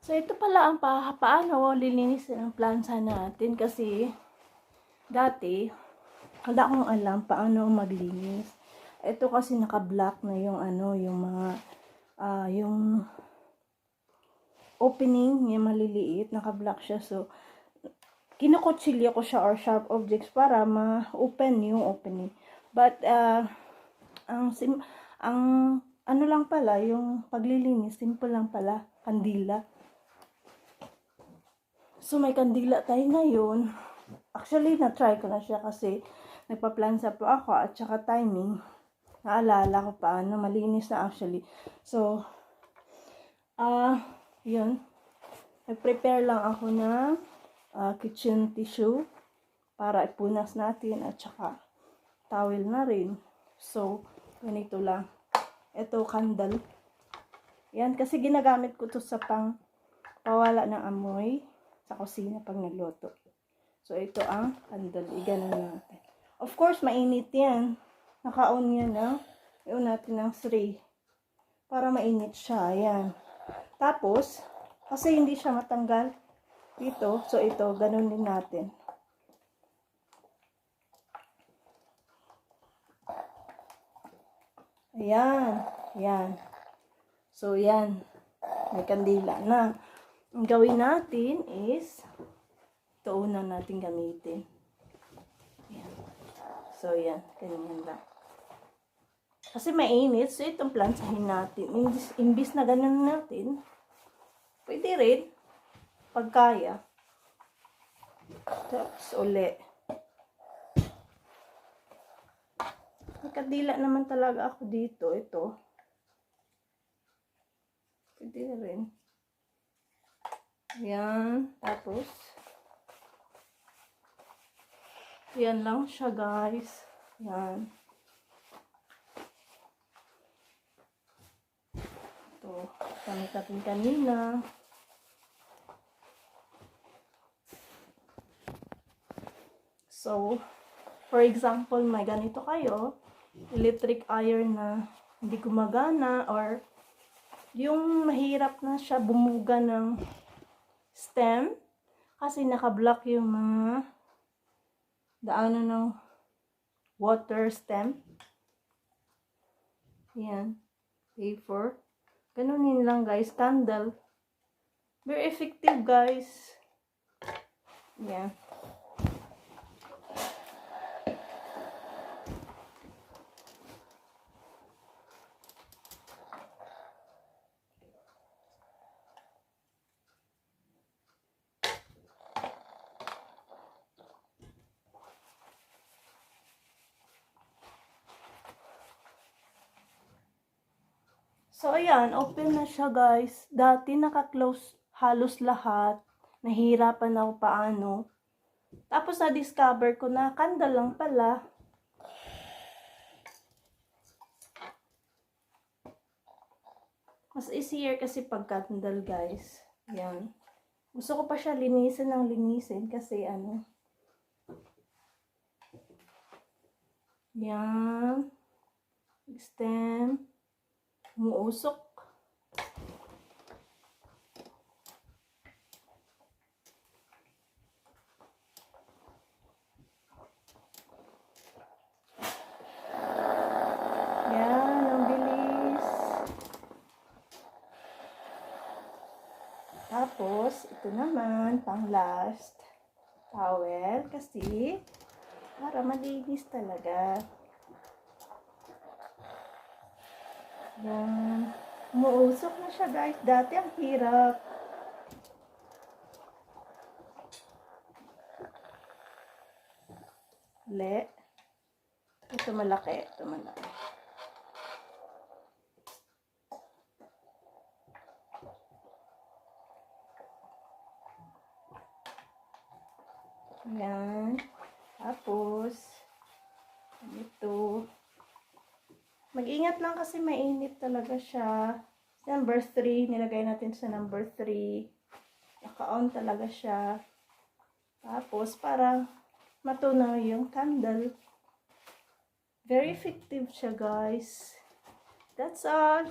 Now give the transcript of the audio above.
So, ito pala ang paano lilinisin ang plancha natin kasi dati, wala akong alam paano maglinis. Ito kasi naka-block na yung yung mga, yung opening niya maliliit, naka-block siya. So, kinukutsilyo ko siya or sharp objects para ma-open yung opening. But, ang ano lang pala, yung paglilinis, simple lang pala, kandila. So, may kandila tayo ngayon. Actually, na-try ko na siya kasi nagpa-plancha po ako at saka timing. Naalala ko paano, malinis na actually. So, yun. Nag-prepare lang ako ng kitchen tissue para ipunas natin at saka towel na rin. So, ganito lang. Ito, candle. Yan, kasi ginagamit ko to sa pawala ng amoy sa kusina pag nagluto. So, ito ang candle. Iganon natin. Of course, mainit yan. Naka-on yan, i-on natin ng 3. Para mainit siya. Ayan. Tapos, kasi hindi siya matanggal dito. So, ito, ganun din natin. Ayan. Ayan. So, yan. May kandila na. Ang gawin natin is, ito una natin gamitin. Ayan. So, yan. Ganyan lang. Kasi mainit. So, itong plansahin natin. Imbis na ganun natin, pwede rin. Pagkaya. Tapos, uli. Nakadila naman talaga ako dito. Ito. Pwede rin. Ayan. Tapos, yan lang siya, guys. Yan. Ito. Gamit natin kanina. So, for example, may ganito kayo. Electric iron na hindi gumagana or yung mahirap na siya bumuga ng stem kasi naka-block yung mga daanan ng water stem. Yan. Paper. Ganunin lang, guys. Candle. Very effective, guys. Yan. So, ayan, open na siya, guys. Dati naka-close halos lahat. Nahihirapan ako paano. Tapos, na-discover ko na candle lang pala. Mas easier kasi pag candle, guys. Ayan. Gusto ko pa siya linisin ng linisin kasi Ayan. Stem. Umuusok. Yan, ang bilis. Tapos, ito naman, pang last. Towel, kasi para malinis talaga. Yan. Umuusok na siya, guys. Dati ang hirap. Ito malaki. Ito malaki. Yan. Tapos, ito. Mag-ingat lang kasi mainit talaga siya. Number 3, nilagay natin sa number 3. Naka-on talaga siya. Tapos, para matunaw yung candle. Very effective siya, guys. That's all.